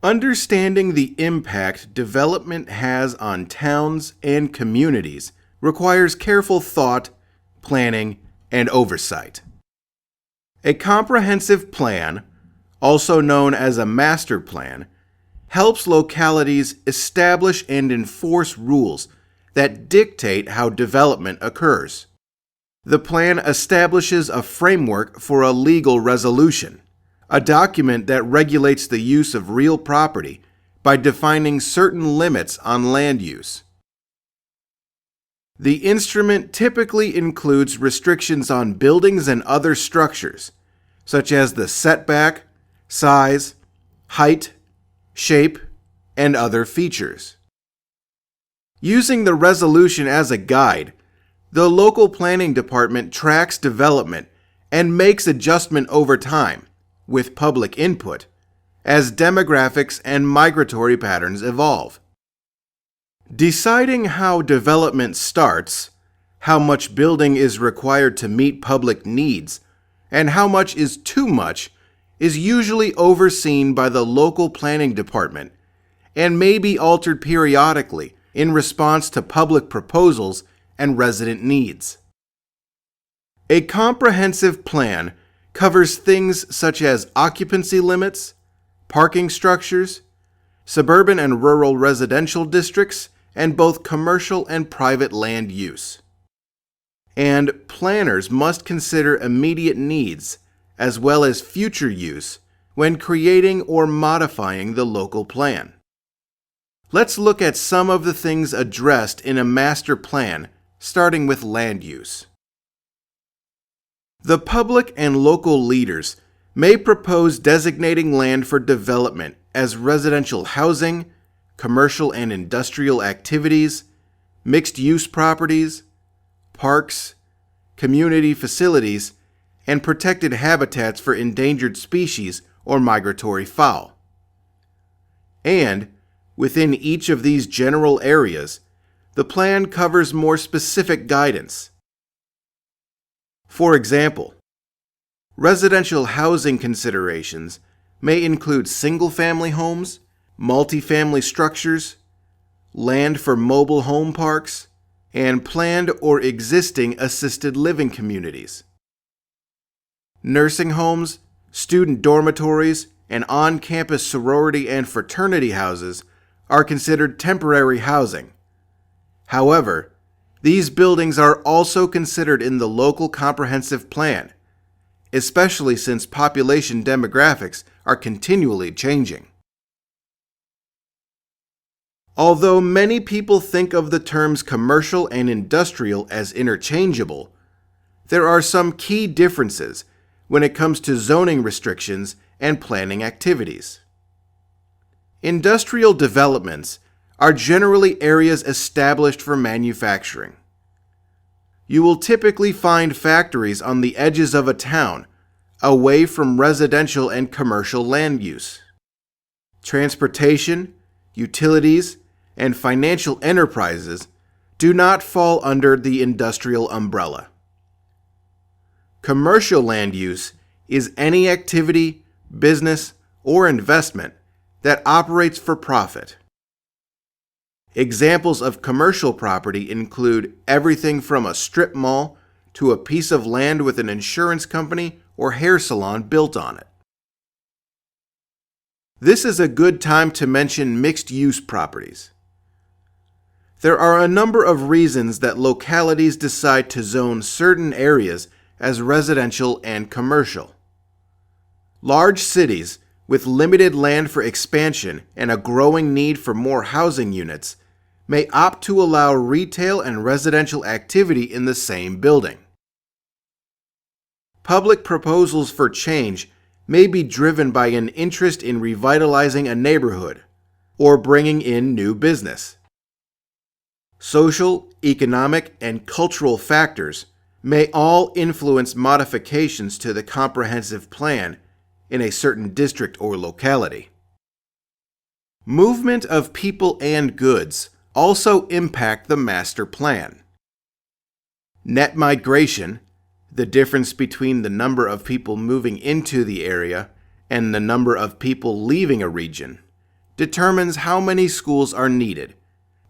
Understanding the impact development has on towns and communities requires careful thought, planning, and oversight. A comprehensive plan, also known as a master plan, helps localities establish and enforce rules that dictate how development occurs. The plan establishes a framework for a legal resolution, a document that regulates the use of real property by defining certain limits on land use. The instrument typically includes restrictions on buildings and other structures, such as the setback, size, height, shape, and other features. Using the resolution as a guide, the local planning department tracks development and makes adjustment over time, with public input, as demographics and migratory patterns evolve. Deciding how development starts, how much building is required to meet public needs, and how much is too much is usually overseen by the local planning department and may be altered periodically in response to public proposals and resident needs. A comprehensive plan covers things such as occupancy limits, parking structures, suburban and rural residential districts, and both commercial and private land use. And planners must consider immediate needs as well as future use when creating or modifying the local plan. Let's look at some of the things addressed in a master plan, starting with land use. The public and local leaders may propose designating land for development as residential housing, commercial and industrial activities, mixed-use properties, parks, community facilities, and protected habitats for endangered species or migratory fowl. And, within each of these general areas, the plan covers more specific guidance. For example, residential housing considerations may include single-family homes, multifamily structures, land for mobile home parks, and planned or existing assisted living communities. Nursing homes, student dormitories, and on-campus sorority and fraternity houses are considered temporary housing. However, these buildings are also considered in the local comprehensive plan, especially since population demographics are continually changing. Although many people think of the terms commercial and industrial as interchangeable, there are some key differences when it comes to zoning restrictions and planning activities. Industrial developments are generally areas established for manufacturing. You will typically find factories on the edges of a town, away from residential and commercial land use. Transportation, utilities, and financial enterprises do not fall under the industrial umbrella. Commercial land use is any activity, business, or investment that operates for profit. Examples of commercial property include everything from a strip mall to a piece of land with an insurance company or hair salon built on it. This is a good time to mention mixed-use properties. There are a number of reasons that localities decide to zone certain areas as residential and commercial. Large cities with limited land for expansion and a growing need for more housing units may opt to allow retail and residential activity in the same building. Public proposals for change may be driven by an interest in revitalizing a neighborhood or bringing in new business. Social, economic, and cultural factors may all influence modifications to the comprehensive plan in a certain district or locality. Movement of people and goods also impact the master plan. Net migration, the difference between the number of people moving into the area and the number of people leaving a region, determines how many schools are needed,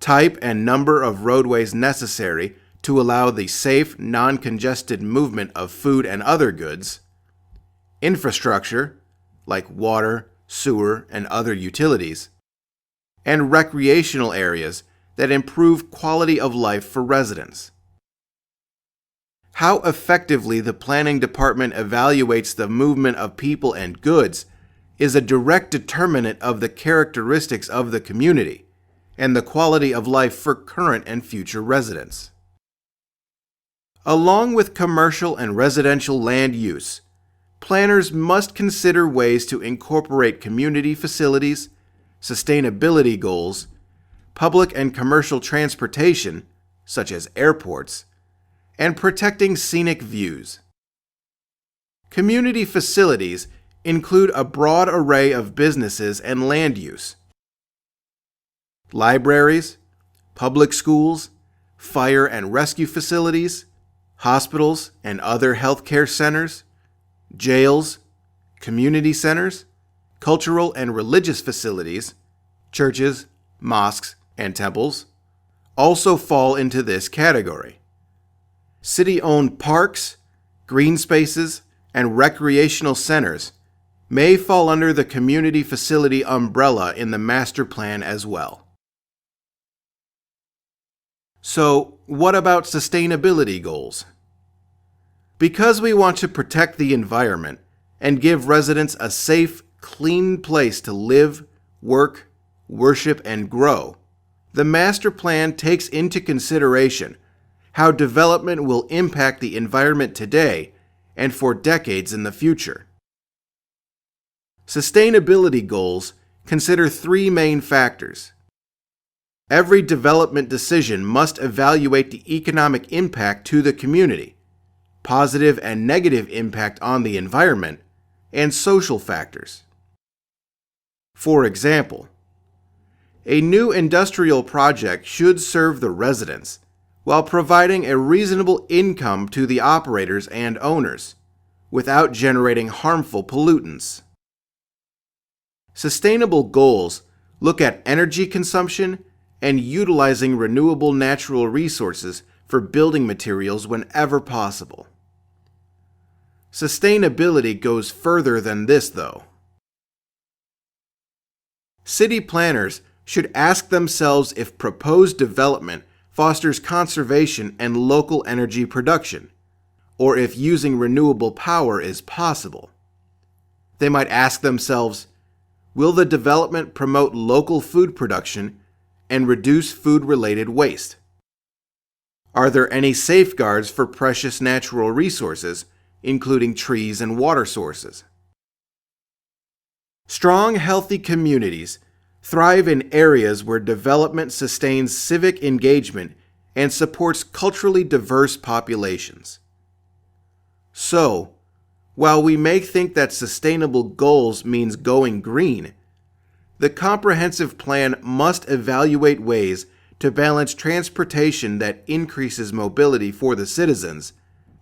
type and number of roadways necessary to allow the safe, non-congested movement of food and other goods, infrastructure, like water, sewer, and other utilities, and recreational areas that improve quality of life for residents. How effectively the planning department evaluates the movement of people and goods is a direct determinant of the characteristics of the community and the quality of life for current and future residents. Along with commercial and residential land use, planners must consider ways to incorporate community facilities, sustainability goals, public and commercial transportation, such as airports, and protecting scenic views. Community facilities include a broad array of businesses and land use. Libraries, public schools, fire and rescue facilities, hospitals and other healthcare centers, jails, community centers, cultural and religious facilities, churches, mosques, and temples also fall into this category. City-owned parks, green spaces, and recreational centers may fall under the community facility umbrella in the master plan as well. So, what about sustainability goals? Because we want to protect the environment and give residents a safe, clean place to live, work, worship, and grow, the master plan takes into consideration how development will impact the environment today and for decades in the future. Sustainability goals consider three main factors. Every development decision must evaluate the economic impact to the community, positive and negative impact on the environment, and social factors. For example, a new industrial project should serve the residents while providing a reasonable income to the operators and owners, without generating harmful pollutants. Sustainable goals look at energy consumption and utilizing renewable natural resources for building materials whenever possible. Sustainability goes further than this, though. City planners should ask themselves if proposed development fosters conservation and local energy production, or if using renewable power is possible. They might ask themselves, will the development promote local food production and reduce food-related waste? Are there any safeguards for precious natural resources, including trees and water sources? Strong, healthy communities thrive in areas where development sustains civic engagement and supports culturally diverse populations. So, while we may think that sustainable goals means going green, the comprehensive plan must evaluate ways to balance transportation that increases mobility for the citizens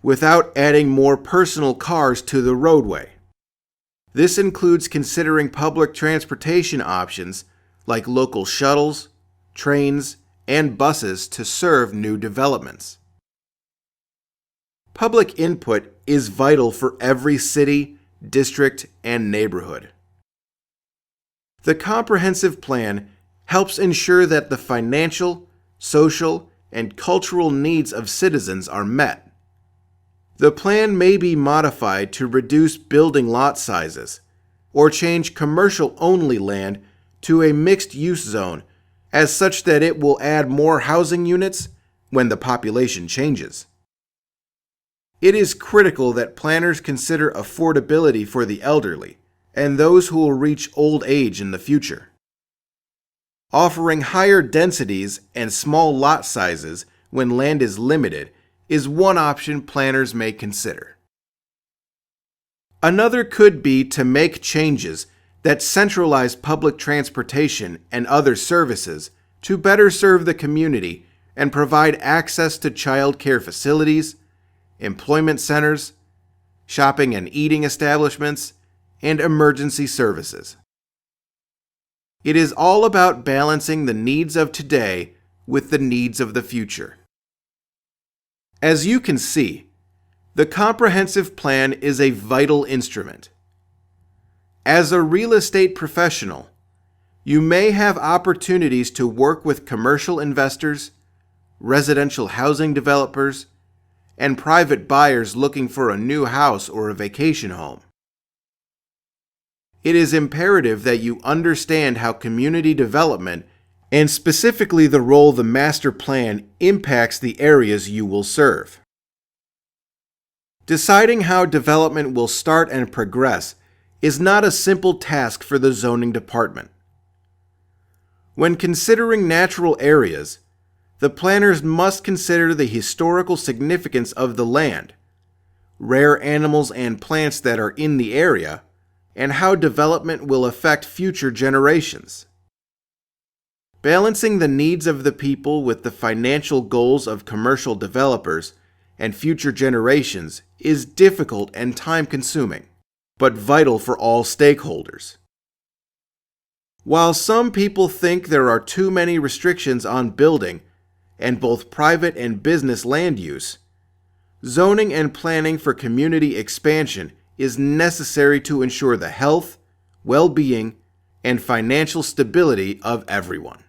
without adding more personal cars to the roadway. This includes considering public transportation options like local shuttles, trains, and buses to serve new developments. Public input is vital for every city, district, and neighborhood. The comprehensive plan helps ensure that the financial, social, and cultural needs of citizens are met. The plan may be modified to reduce building lot sizes or change commercial-only land to a mixed-use zone as such that it will add more housing units when the population changes. It is critical that planners consider affordability for the elderly and those who will reach old age in the future. Offering higher densities and small lot sizes when land is limited is one option planners may consider. Another could be to make changes that centralize public transportation and other services to better serve the community and provide access to child care facilities, employment centers, shopping and eating establishments, and emergency services. It is all about balancing the needs of today with the needs of the future. As you can see, the comprehensive plan is a vital instrument. As a real estate professional, you may have opportunities to work with commercial investors, residential housing developers, and private buyers looking for a new house or a vacation home. It is imperative that you understand how community development, and specifically the role the master plan, impacts the areas you will serve. Deciding how development will start and progress is not a simple task for the zoning department. When considering natural areas, the planners must consider the historical significance of the land, rare animals and plants that are in the area, and how development will affect future generations. Balancing the needs of the people with the financial goals of commercial developers and future generations is difficult and time-consuming, but vital for all stakeholders. While some people think there are too many restrictions on building and both private and business land use, zoning and planning for community expansion is necessary to ensure the health, well-being, and financial stability of everyone.